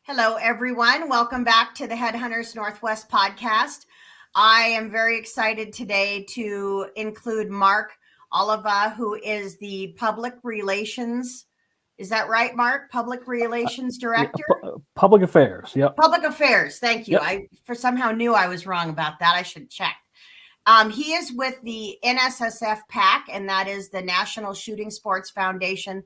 Hello, everyone. Welcome back to the HeadHunters Northwest podcast. I am very excited today to include Mark Oliva, who is the public relations. Is that right, Mark? Public relations director? Public affairs. Yep. Public affairs. Thank you. Yep. I somehow knew I was wrong about that. I should check. He is with the NSSF PAC, and that is the National Shooting Sports Foundation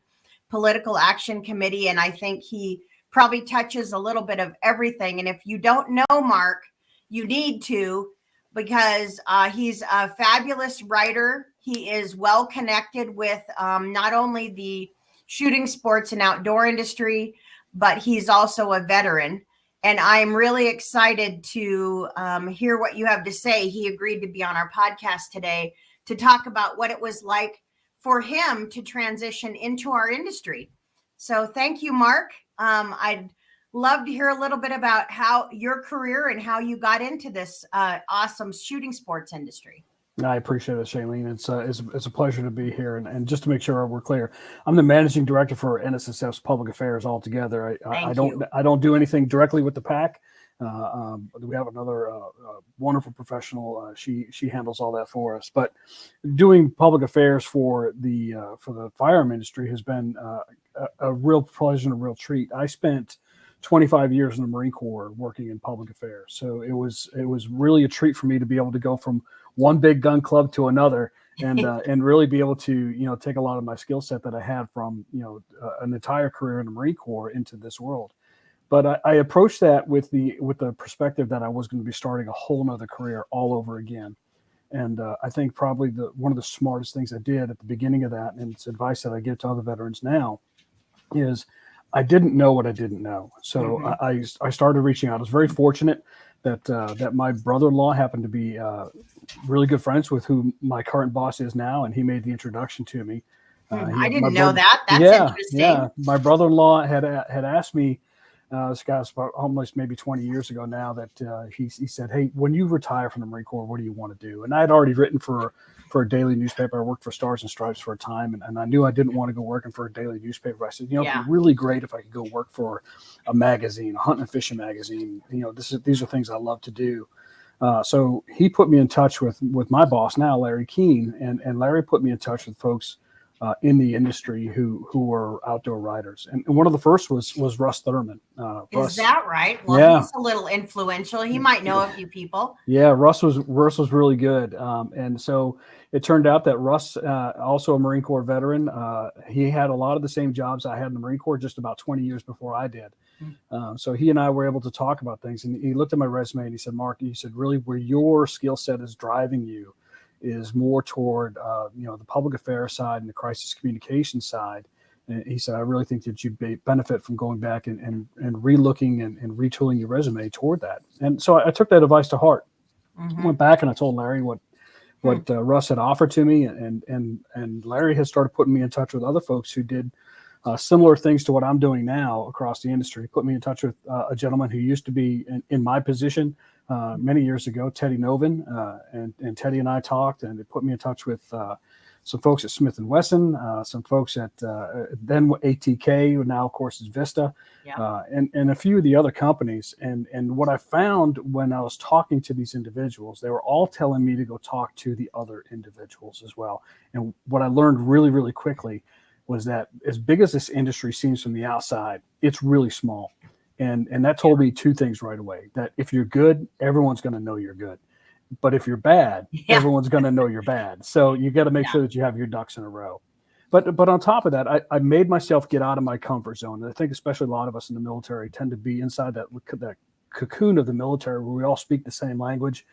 Political Action Committee. And I think he probably touches a little bit of everything. And if you don't know Mark, you need to, because he's a fabulous writer. He is well connected with not only the shooting sports and outdoor industry, but he's also a veteran. And I'm really excited to hear what you have to say. He agreed to be on our podcast today to talk about what it was like for him to transition into our industry. So thank you, Mark. I'd love to hear a little bit about how your career and how you got into this awesome shooting sports industry. I appreciate it, Shailene. It's a pleasure to be here. And just to make sure we're clear, I'm the managing director for NSSF's public affairs altogether. I don't do anything directly with the PAC. We have another wonderful professional. She handles all that for us. But doing public affairs for the firearm industry has been a real pleasure and a real treat. I spent 25 years in the Marine Corps working in public affairs, so it was really a treat for me to be able to go from one big gun club to another, and really be able to take a lot of my skill set that I had from an entire career in the Marine Corps into this world. But I approached that with the perspective that I was going to be starting a whole nother career all over again. And I think probably one of the smartest things I did at the beginning of that, and it's advice that I give to other veterans now, is I didn't know what I didn't know. So I started reaching out. I was very fortunate that my brother-in-law happened to be really good friends with who my current boss is now, and he made the introduction to me. I didn't know that. That's interesting. Yeah, my brother-in-law had asked me. This guy's almost maybe 20 years ago now, that he said, "Hey, when you retire from the Marine Corps, what do you want to do?" And I had already written for a daily newspaper. I worked for Stars and Stripes for a time, and I knew I didn't want to go working for a daily newspaper. I said, it'd be really great if I could go work for a magazine, a hunting and fishing magazine. These are things I love to do. So he put me in touch with my boss now, Larry Keene, and Larry put me in touch with folks in the industry who were outdoor riders, and one of the first was Russ Thurman. Is that right? Well, he's a little influential. He might know a few people. Yeah, Russ was really good, and so it turned out that Russ, also a Marine Corps veteran, he had a lot of the same jobs I had in the Marine Corps just about 20 years before I did. So he and I were able to talk about things, and he looked at my resume and he said, "Mark," he said, "really where your skill set is driving you is more toward the public affairs side and the crisis communication side." And he said, "I really think that you'd benefit from going back and re-looking and retooling your resume toward that." And so I took that advice to heart. Went back and I told Larry what Russ had offered to me, and Larry has started putting me in touch with other folks who did similar things to what I'm doing now across the industry. He put me in touch with a gentleman who used to be in my position many years ago, Teddy Novin, and Teddy and I talked, and it put me in touch with some folks at Smith & Wesson, some folks at then ATK, who now, of course, is Vista, and a few of the other companies. And what I found when I was talking to these individuals, they were all telling me to go talk to the other individuals as well. And what I learned really, really quickly was that as big as this industry seems from the outside, it's really small. And that told me two things right away: that if you're good, everyone's going to know you're good. But if you're bad, everyone's going to know you're bad. So you got to make sure that you have your ducks in a row. But on top of that, I made myself get out of my comfort zone. And I think especially a lot of us in the military tend to be inside that cocoon of the military, where we all speak the same language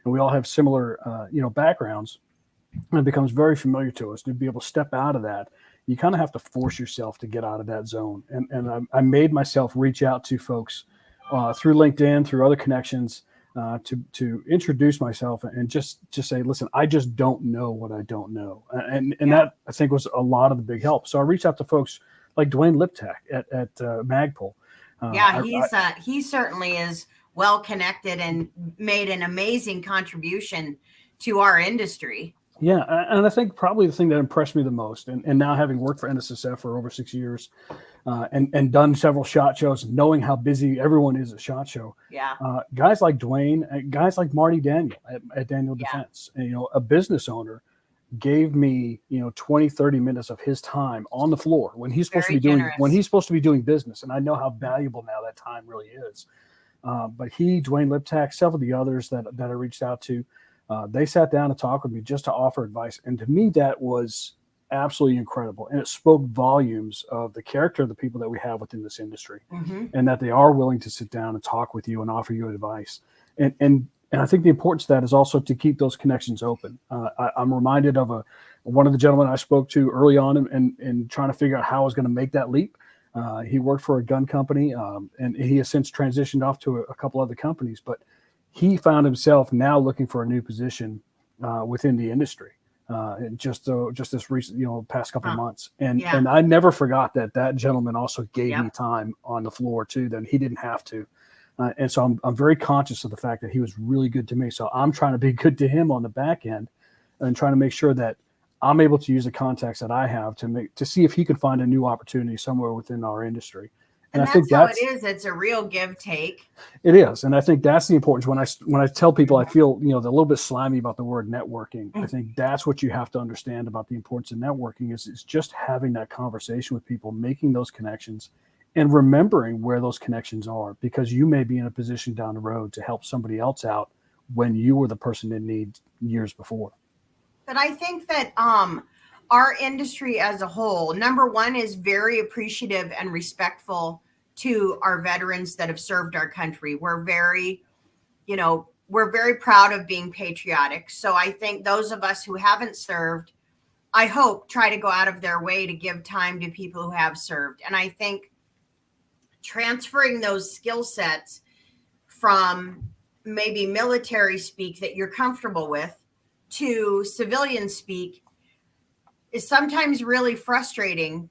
and we all have similar backgrounds. And it becomes very familiar to us. To be able to step out of that, you kind of have to force yourself to get out of that zone. And I made myself reach out to folks through LinkedIn, through other connections, to introduce myself and just say, listen, I just don't know what I don't know. And that, I think, was a lot of the big help. So I reached out to folks like Dwayne Liptak at Magpul. He certainly is well connected and made an amazing contribution to our industry. Yeah, and I think probably the thing that impressed me the most, and now having worked for NSSF for over 6 years, and done several SHOT Shows, knowing how busy everyone is at SHOT Show, Yeah. guys like Dwayne, guys like Marty Daniel at Daniel Yeah. Defense, and, a business owner gave me 20, 30 minutes of his time on the floor when he's supposed to Very be doing business, and I know how valuable now that time really is. But Dwayne Liptak, several of the others that I reached out to, they sat down and talked with me just to offer advice. And to me, that was absolutely incredible. And it spoke volumes of the character of the people that we have within this industry, and that they are willing to sit down and talk with you and offer you advice. And I think the importance of that is also to keep those connections open. I'm reminded of one of the gentlemen I spoke to early on in trying to figure out how I was going to make that leap. He worked for a gun company, and he has since transitioned off to a couple other companies, but he found himself now looking for a new position within the industry, just this recent, past couple of months. And I never forgot that gentleman also gave me time on the floor too, that he didn't have to. And so I'm very conscious of the fact that he was really good to me. So I'm trying to be good to him on the back end and trying to make sure that I'm able to use the contacts that I have to see if he can find a new opportunity somewhere within our industry. And I think that's how it is. It's a real give take. It is. And I think that's the importance. When I tell people I feel, they're a little bit slimy about the word networking, I think that's what you have to understand about the importance of networking is just having that conversation with people, making those connections and remembering where those connections are, because you may be in a position down the road to help somebody else out when you were the person in need years before. But I think that our industry as a whole, number one, is very appreciative and respectful to our veterans that have served our country. We're very proud of being patriotic. So I think those of us who haven't served, I hope, try to go out of their way to give time to people who have served. And I think transferring those skill sets from maybe military speak that you're comfortable with to civilian speak is sometimes really frustrating,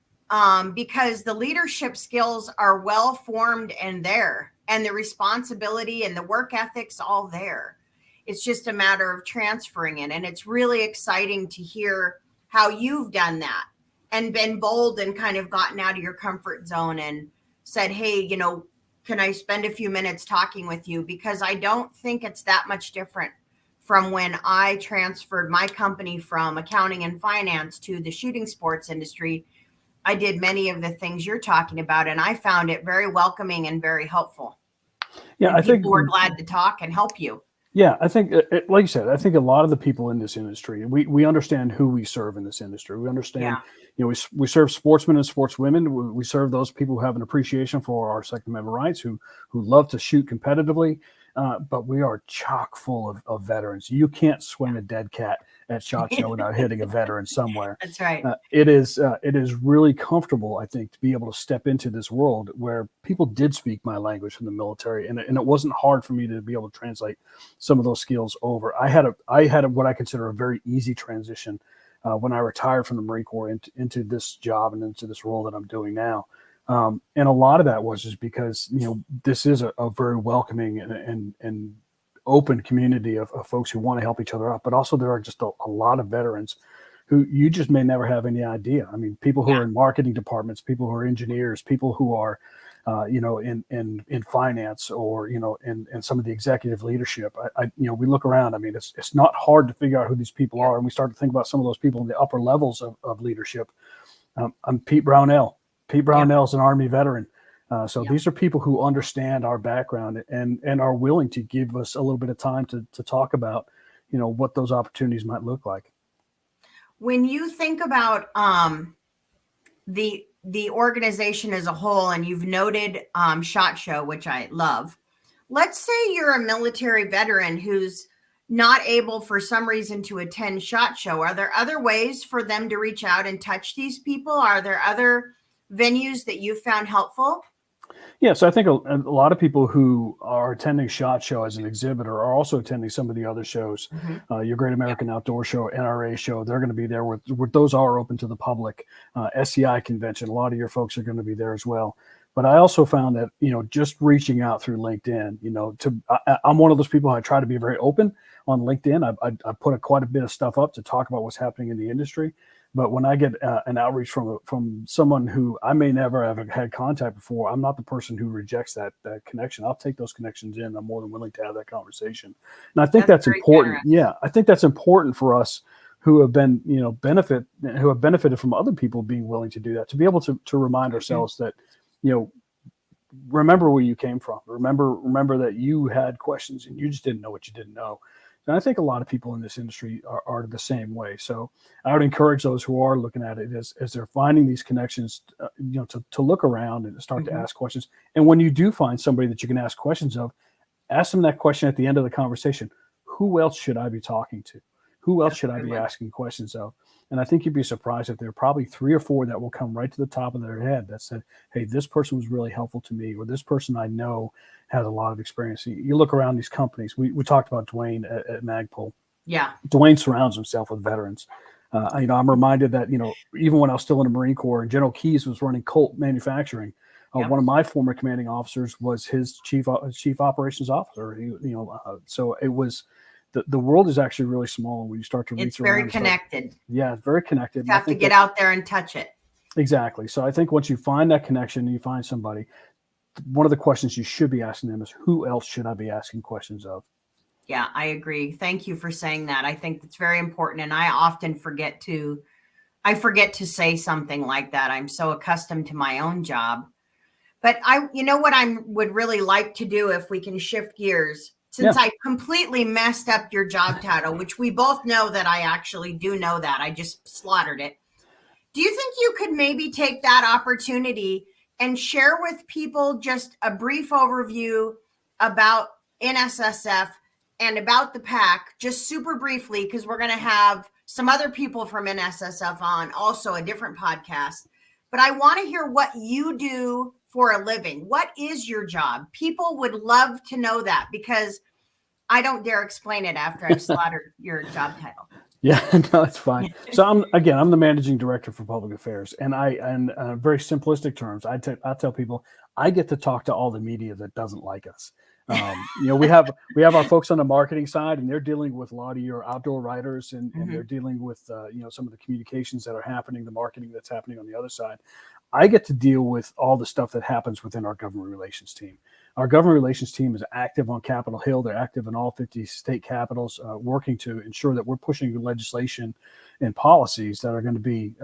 because the leadership skills are well formed and there, and the responsibility and the work ethics all there. It's just a matter of transferring it. And it's really exciting to hear how you've done that and been bold and kind of gotten out of your comfort zone and said, hey, can I spend a few minutes talking with you? Because I don't think it's that much different from when I transferred my company from accounting and finance to the shooting sports industry. I did many of the things you're talking about, and I found it very welcoming and very helpful. Yeah, and I think people were glad to talk and help you. Yeah, I think, like you said, I think a lot of the people in this industry, we understand who we serve in this industry. We understand, we serve sportsmen and sportswomen. We serve those people who have an appreciation for our Second Amendment rights, who love to shoot competitively. But we are chock full of veterans. You can't swing a dead cat at SHOT Show without hitting a veteran somewhere. That's right. It is really comfortable, I think, to be able to step into this world where people did speak my language from the military, and it wasn't hard for me to be able to translate some of those skills over. I had what I consider a very easy transition when I retired from the Marine Corps into this job and into this role that I'm doing now. And a lot of that was just because, this is a very welcoming and open community of folks who want to help each other out. But also there are just a lot of veterans who you just may never have any idea. I mean, people who are in marketing departments, people who are engineers, people who are, in finance or, in some of the executive leadership. We look around. I mean, it's not hard to figure out who these people are. And we start to think about some of those people in the upper levels of leadership. I'm Pete Brownell. Pete Brownell's an Army veteran. So these are people who understand our background and are willing to give us a little bit of time to talk about, what those opportunities might look like. When you think about the organization as a whole, and you've noted SHOT Show, which I love. Let's say you're a military veteran who's not able for some reason to attend SHOT Show. Are there other ways for them to reach out and touch these people? Are there other venues that you found helpful? Yeah, so I think a lot of people who are attending SHOT Show as an exhibitor are also attending some of the other shows. Your Great American Outdoor Show, NRA Show, they're going to be there. With those are open to the public. SCI Convention, a lot of your folks are going to be there as well. But I also found that, just reaching out through LinkedIn, I'm one of those people, I try to be very open. on LinkedIn. I put quite a bit of stuff up to talk about what's happening in the industry. But when I get an outreach from someone who I may never have had contact before, I'm not the person who rejects that connection. I'll take those connections in. I'm more than willing to have that conversation. And I think that's important. Generous. Yeah, I think that's important for us who have been, who have benefited from other people being willing to do that, to be able to remind ourselves that, remember where you came from. Remember that you had questions and you just didn't know what you didn't know. And I think a lot of people in this industry are the same way. So I would encourage those who are looking at it as they're finding these connections, to look around and start to ask questions. And when you do find somebody that you can ask questions of, ask them that question at the end of the conversation. Who else should I be talking to? Who else should I be asking questions of? And I think you'd be surprised if there are probably 3 or 4 that will come right to the top of their head that said, hey, this person was really helpful to me, or this person I know has a lot of experience. You look around these companies. We talked about Dwayne at Magpul. Yeah. Dwayne surrounds himself with veterans. I'm reminded that, even when I was still in the Marine Corps and General Keyes was running Colt Manufacturing, one of my former commanding officers was his chief operations officer. So it was, the world is actually really small when you start to reach around. It's very connected. It's very connected. You have to get out there and touch it. Exactly. So I think once you find that connection and you find somebody, one of the questions you should be asking them is, who else should I be asking questions of? Yeah, I agree. Thank you for saying that. I think it's very important. And I often forget to say something like that. I'm so accustomed to my own job. But what I would really like to do, if we can shift gears, since I completely messed up your job title, which we both know that I actually do know that. I just slaughtered it. Do you think you could maybe take that opportunity and share with people just a brief overview about NSSF and about the PAC, just super briefly, because we're going to have some other people from NSSF on, also a different podcast. But I want to hear what you do for a living. What is your job? People would love to know that, because I don't dare explain it after I've slaughtered your job title. Yeah, no, it's fine. So I'm the managing director for public affairs, and in very simplistic terms, I tell people I get to talk to all the media that doesn't like us. We have our folks on the marketing side, and they're dealing with a lot of your outdoor writers, and they're dealing with some of the communications that are happening, the marketing that's happening on the other side. I get to deal with all the stuff that happens within our government relations team. Our government relations team is active on Capitol Hill. They're active in all 50 state capitals, working to ensure that we're pushing legislation and policies that are going to be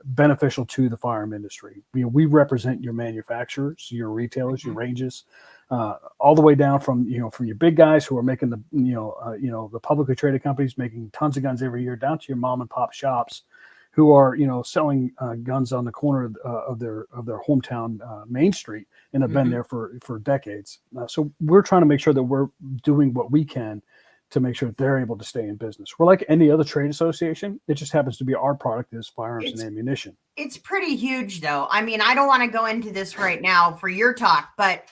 beneficial to the firearm industry. We represent your manufacturers, your retailers, your ranges, all the way down from your big guys who are making the publicly traded companies making tons of guns every year, down to your mom and pop shops who are selling guns on the corner of their hometown main street and have been there for decades. So we're trying to make sure that we're doing what we can to make sure that they're able to stay in business. We're like any other trade association. It just happens to be our product is firearms and ammunition. It's pretty huge, though. I mean, I don't want to go into this right now for your talk, but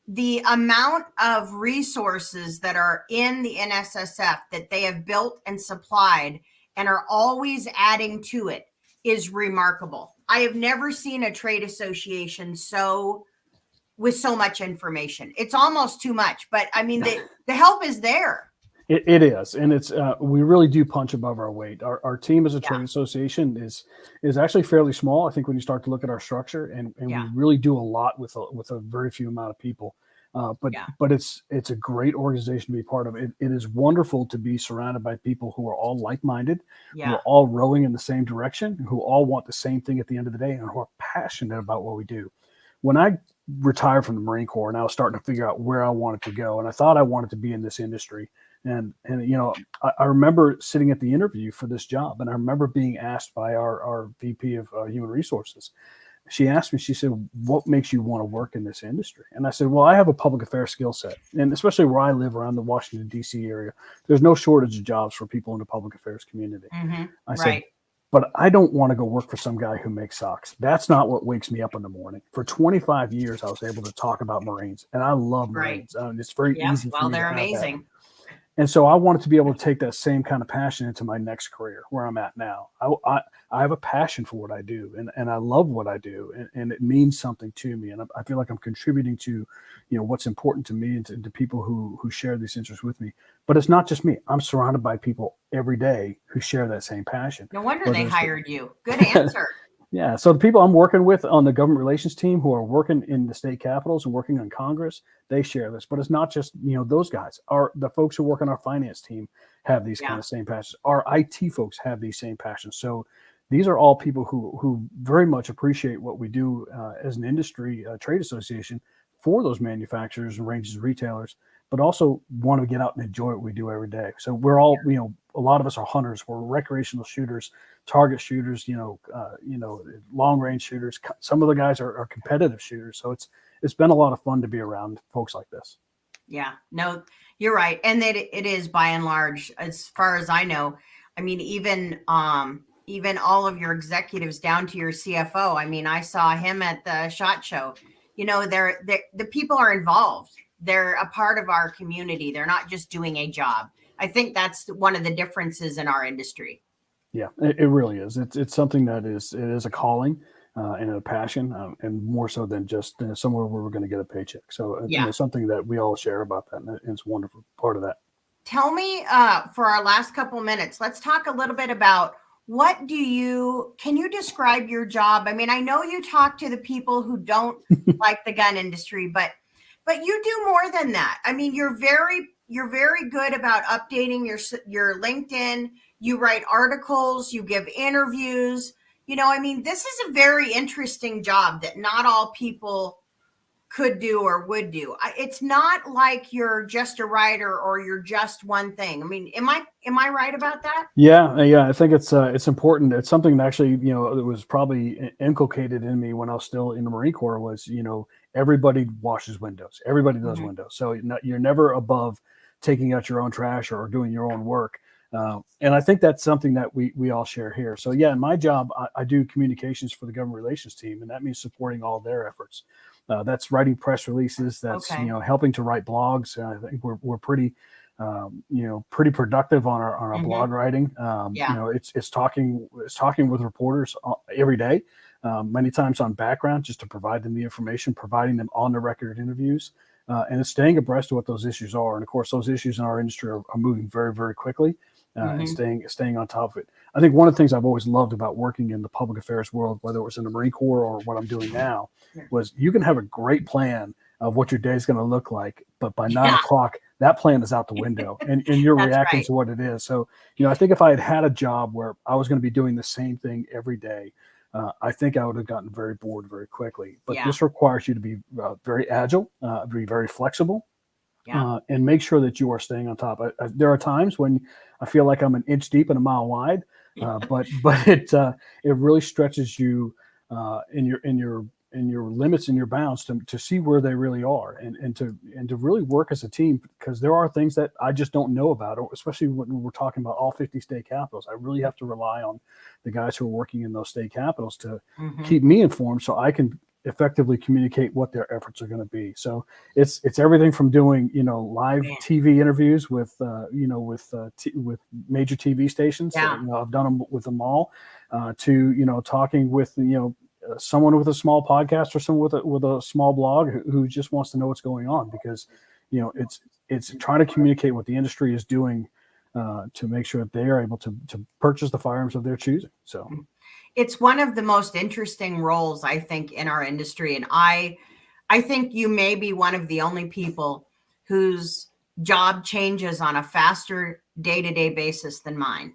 the amount of resources that are in the NSSF that they have built and supplied and are always adding to it is remarkable. I have never seen a trade association with so much information. It's almost too much, but I mean, the help is there. It is, and it's we really do punch above our weight. Our team as a trade association is actually fairly small. I think when you start to look at our structure, and we really do a lot with a very few amount of people. But it's a great organization to be part of. It is wonderful to be surrounded by people who are all like-minded, who are all rowing in the same direction, who all want the same thing at the end of the day, and who are passionate about what we do. When I retired from the Marine Corps, and I was starting to figure out where I wanted to go, and I thought I wanted to be in this industry. And I remember sitting at the interview for this job, and I remember being asked by our VP of Human Resources. She asked me, she said, what makes you want to work in this industry? And I said, well, I have a public affairs skill set. And especially where I live around the Washington, D.C. area, there's no shortage of jobs for people in the public affairs community. I said, but I don't want to go work for some guy who makes socks. That's not what wakes me up in the morning. For 25 years, I was able to talk about Marines, and I love Marines. It's very easy for me. Well, they're amazing. And so I wanted to be able to take that same kind of passion into my next career where I'm at now. I have a passion for what I do, and I love what I do, and it means something to me. And I feel like I'm contributing to, what's important to me and to people who share these interests with me. But it's not just me. I'm surrounded by people every day who share that same passion. No wonder they hired you. Good answer. Yeah. So the people I'm working with on the government relations team who are working in the state capitals and working on Congress, they share this. But it's not just, those guys. The folks who work on our finance team have these kind of same passions. Our IT folks have these same passions. So these are all people who very much appreciate what we do as an industry trade association for those manufacturers and ranges of retailers, but also want to get out and enjoy what we do every day. So we're all, a lot of us are hunters. We're recreational shooters, target shooters, long range shooters. Some of the guys are competitive shooters. So it's been a lot of fun to be around folks like this. Yeah, no, you're right. And it is by and large, as far as I know, I mean, even all of your executives down to your CFO. I mean, I saw him at the SHOT Show. The people are involved. They're a part of our community. They're not just doing a job. I think that's one of the differences in our industry. Yeah, it really is. It's something that it is a calling and a passion, and more so than just somewhere where we're going to get a paycheck. So something that we all share about that, and it's a wonderful part of that. Tell me, for our last couple minutes, let's talk a little bit about can you describe your job? I mean, I know you talk to the people who don't like the gun industry, but you do more than that. I mean, you're very good about updating your LinkedIn. You write articles, you give interviews. I mean, this is a very interesting job that not all people could do or would do. It's not like you're just a writer or you're just one thing. I mean, am I right about that? Yeah. I think it's important. It's something that actually, that was probably inculcated in me when I was still in the Marine Corps was, everybody washes windows. Everybody does windows. So you're never above taking out your own trash or doing your own work. And I think that's something that we all share here. So in my job, I do communications for the government relations team, and that means supporting all their efforts. That's writing press releases. That's helping to write blogs. I think we're pretty pretty productive on our blog writing. It's talking with reporters every day, many times on background, just to provide them the information, providing them on the record interviews, and it's staying abreast of what those issues are. And of course, those issues in our industry are moving very, very quickly. And staying on top of it. I think one of the things I've always loved about working in the public affairs world, whether it was in the Marine Corps or what I'm doing now, was you can have a great plan of what your day is going to look like, but by 9 o'clock, that plan is out the window, and you're reacting to what it is. So, I think if I had a job where I was going to be doing the same thing every day, I think I would have gotten very bored very quickly. But this requires you to be very agile, be very flexible. And make sure that you are staying on top. There are times when I feel like I'm an inch deep and a mile wide, but it really stretches you in your limits and your bounds to see where they really are and to really work as a team, because there are things that I just don't know about, especially when we're talking about all 50 state capitals. I really have to rely on the guys who are working in those state capitals to keep me informed so I can effectively communicate what their efforts are going to be. So it's everything from doing, live TV interviews with major TV stations. I've done them with them all, to, talking with, someone with a small podcast or someone with a small blog who just wants to know what's going on, because, it's trying to communicate what the industry is doing, to make sure that they are able to purchase the firearms of their choosing. So it's one of the most interesting roles, I think, in our industry. And I think you may be one of the only people whose job changes on a faster day-to-day basis than mine.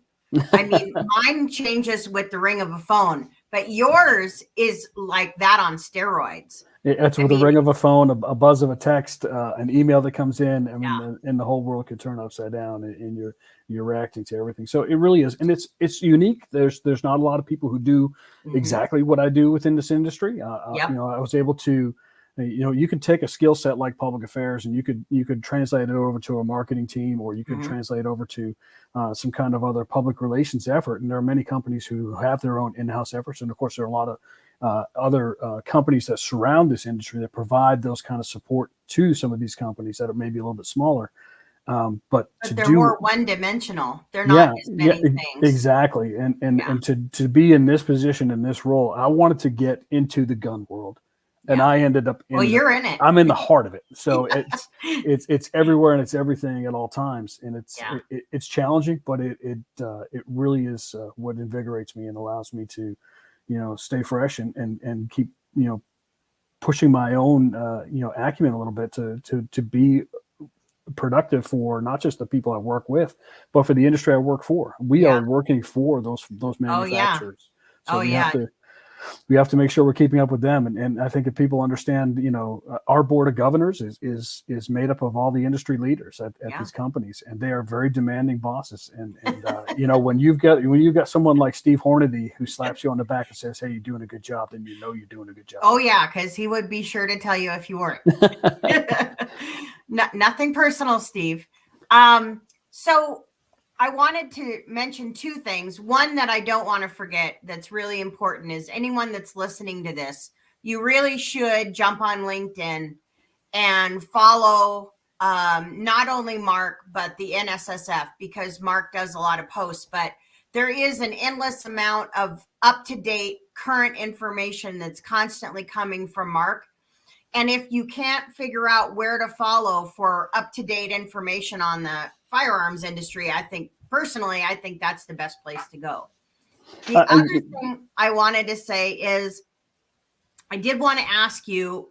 I mean, mine changes with the ring of a phone, but yours is like that on steroids. It's with a ring of a phone, a buzz of a text, an email that comes in. I mean, and the whole world could turn upside down, and you're reacting to everything. So it really is, and it's unique. There's not a lot of people who do exactly what I do within this industry. I was able to, you can take a skill set like public affairs, and you could translate it over to a marketing team, or you could translate over to some kind of other public relations effort. And there are many companies who have their own in-house efforts, and of course, there are a lot of other companies that surround this industry that provide those kind of support to some of these companies that are maybe a little bit smaller. But they're more one-dimensional. They're not as many things. Exactly. And to be in this position, in this role, I wanted to get into the gun world, and I ended up you're in it. I'm in the heart of it. So it's everywhere and it's everything at all times, and it's challenging, but it really is what invigorates me and allows me to, stay fresh and keep, pushing my own acumen a little bit to be productive for not just the people I work with, but for the industry I work for. We are working for those manufacturers. So we have to make sure we're keeping up with them. And I think if people understand, our board of governors is made up of all the industry leaders at these companies, and they are very demanding bosses. And when you've got someone like Steve Hornady who slaps you on the back and says, "Hey, you're doing a good job," then you're doing a good job. Oh yeah, because he would be sure to tell you if you weren't. Nothing personal, Steve. So I wanted to mention two things. One that I don't want to forget that's really important is anyone that's listening to this, you really should jump on LinkedIn and follow not only Mark, but the NSSF, because Mark does a lot of posts, but there is an endless amount of up-to-date current information that's constantly coming from Mark. And if you can't figure out where to follow for up-to-date information on the firearms industry, I think that's the best place to go. The other thing I wanted to say is I did want to ask you,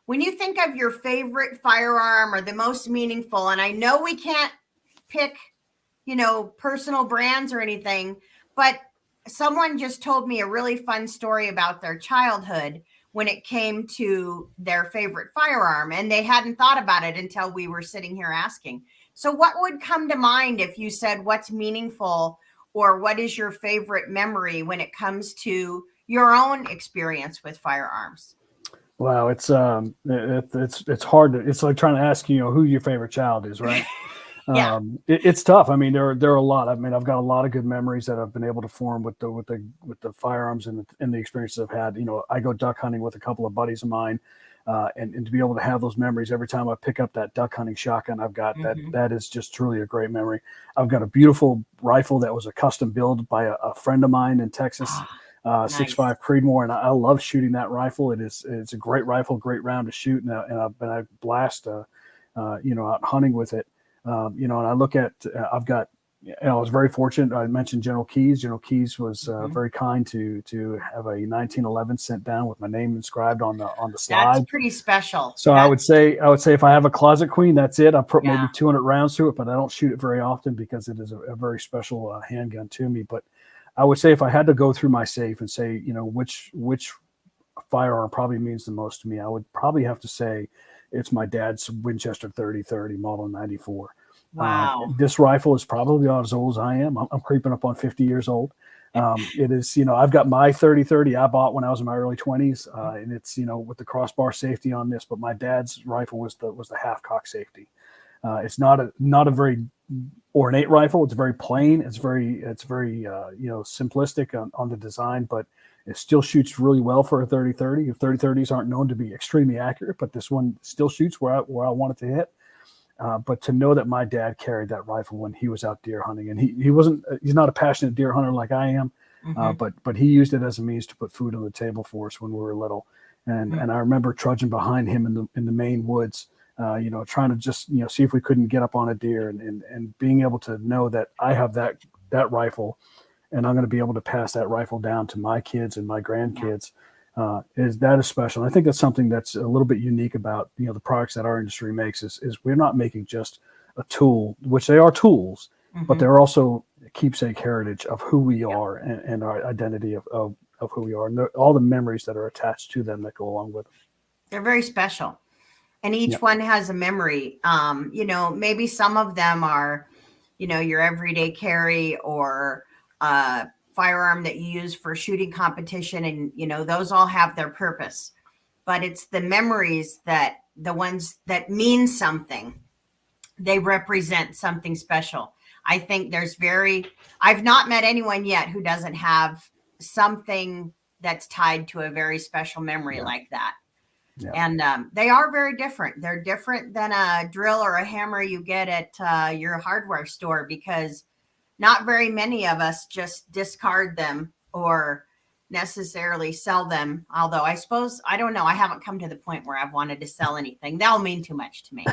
when you think of your favorite firearm or the most meaningful, and I know we can't pick, personal brands or anything, but someone just told me a really fun story about their childhood when it came to their favorite firearm, and they hadn't thought about it until we were sitting here asking. So what would come to mind if you said what's meaningful or what is your favorite memory when it comes to your own experience with firearms? Wow, it's hard it's like trying to ask, who your favorite child is, right? It's tough. I mean, there are a lot. I mean, I've got a lot of good memories that I've been able to form with the firearms and the experiences I've had. I go duck hunting with a couple of buddies of mine, and to be able to have those memories every time I pick up that duck hunting shotgun, I've got that is just truly a great memory. I've got a beautiful rifle that was a custom build by a friend of mine in Texas. Nice. 6.5 Creedmoor, and I love shooting that rifle. It's a great rifle, great round to shoot, and I blast out hunting with it. And I look at I was very fortunate. I mentioned General Keys. General Keys was very kind to have a 1911 sent down with my name inscribed on the slide. That's pretty special. So I would say if I have a Closet Queen, that's it. I put maybe 200 rounds through it, but I don't shoot it very often because it is a very special handgun to me. But I would say if I had to go through my safe and say, which firearm probably means the most to me, I would probably have to say it's my dad's Winchester 30-30 model 94. Wow. This rifle is probably about as old as I am. I'm creeping up on 50 years old. It is, I've got my 30-30 I bought when I was in my early 20s, and it's, with the crossbar safety on this, but my dad's rifle was the half cock safety. It's not a very ornate rifle. It's very plain. It's very simplistic on the design, but it still shoots really well for a 30-30. If 30-30s aren't known to be extremely accurate, but this one still shoots where I want it to hit. But to know that my dad carried that rifle when he was out deer hunting, and he's not a passionate deer hunter like I am, but he used it as a means to put food on the table for us when we were little. And I remember trudging behind him in the Maine woods, trying to just, see if we couldn't get up on a deer, and being able to know that I have that rifle, and I'm going to be able to pass that rifle down to my kids and my grandkids. Is special. And I think that's something that's a little bit unique about, the products that our industry makes is we're not making just a tool, which they are tools, but they're also a keepsake heritage of who we are and our identity of who we are, and all the memories that are attached to them that go along with them. They're very special. And each one has a memory. Maybe some of them are, your everyday carry or firearm that you use for shooting competition, and those all have their purpose. But it's the memories the ones that mean something. They represent something special. I think I've not met anyone yet who doesn't have something that's tied to a very special memory like that. Yeah. And they are very different. They're different than a drill or a hammer you get at your hardware store, because not very many of us just discard them or necessarily sell them. Although I suppose, I don't know, I haven't come to the point where I've wanted to sell anything. That'll mean too much to me.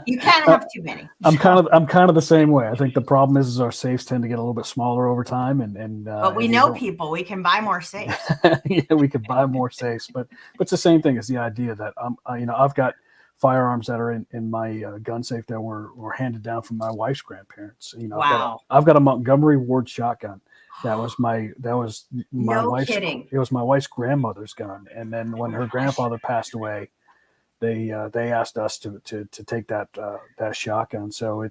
You can't have too many. I'm kind of the same way. I think the problem is our safes tend to get a little bit smaller over time, but we know people, we can buy more safes. Yeah, we could buy more safes, but it's the same thing as the idea that I've got firearms that are in my gun safe that were handed down from my wife's grandparents. Wow. I've got a Montgomery Ward shotgun. That was my No wife's. kidding. It was my wife's grandmother's gun, and then when her grandfather passed away, they asked us to take that shotgun. So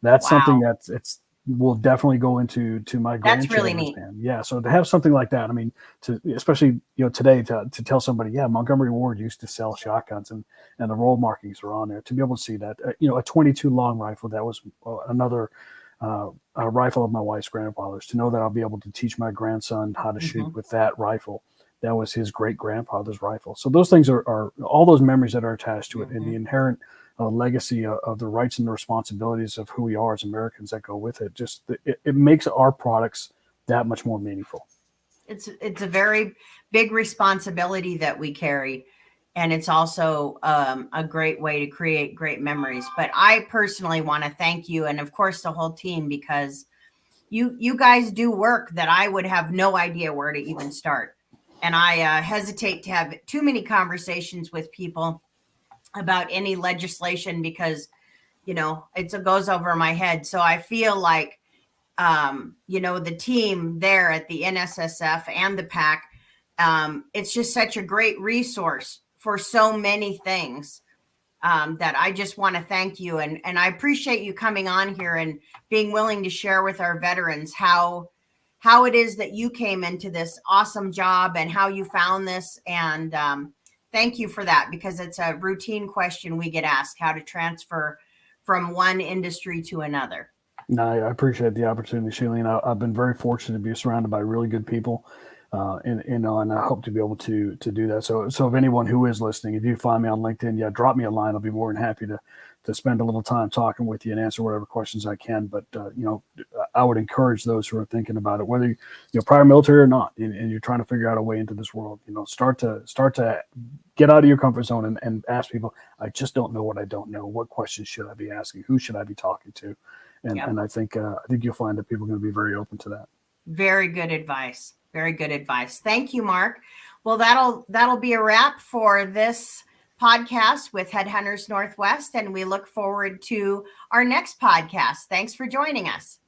that's something that will definitely go into my grandchildren's. That's really neat. hand. Yeah. So to have something like that, I mean, especially today to tell somebody, yeah, Montgomery Ward used to sell shotguns, and the roll markings are on there, to be able to see that, a 22 long rifle, that was another a rifle of my wife's grandfather's, to know that I'll be able to teach my grandson how to shoot with that rifle. That was his great grandfather's rifle. So those things are all those memories that are attached to it, and the inherent legacy of the rights and the responsibilities of who we are as Americans that go with it. Just it makes our products that much more meaningful. It's a very big responsibility that we carry, and it's also a great way to create great memories. But I personally want to thank you, and of course the whole team, because you guys do work that I would have no idea where to even start. And I hesitate to have too many conversations with people about any legislation, because, it goes over my head. So I feel like, the team there at the NSSF and the PAC, it's just such a great resource for so many things, that I just want to thank you. And I appreciate you coming on here and being willing to share with our veterans how it is that you came into this awesome job and how you found this. And thank you for that, because it's a routine question we get asked, how to transfer from one industry to another. No, I appreciate the opportunity, Shailene. I've been very fortunate to be surrounded by really good people, and I hope to be able to do that. So if anyone who is listening, if you find me on LinkedIn, drop me a line. I'll be more than happy to spend a little time talking with you and answer whatever questions I can. But I would encourage those who are thinking about it, whether you're prior military or not, and you're trying to figure out a way into this world. Start to get out of your comfort zone and ask people. I just don't know what I don't know. What questions should I be asking? Who should I be talking to? And I think you'll find that people are going to be very open to that. Very good advice. Very good advice. Thank you, Mark. Well, that'll be a wrap for this podcast with HeadHunters Northwest, and we look forward to our next podcast. Thanks for joining us.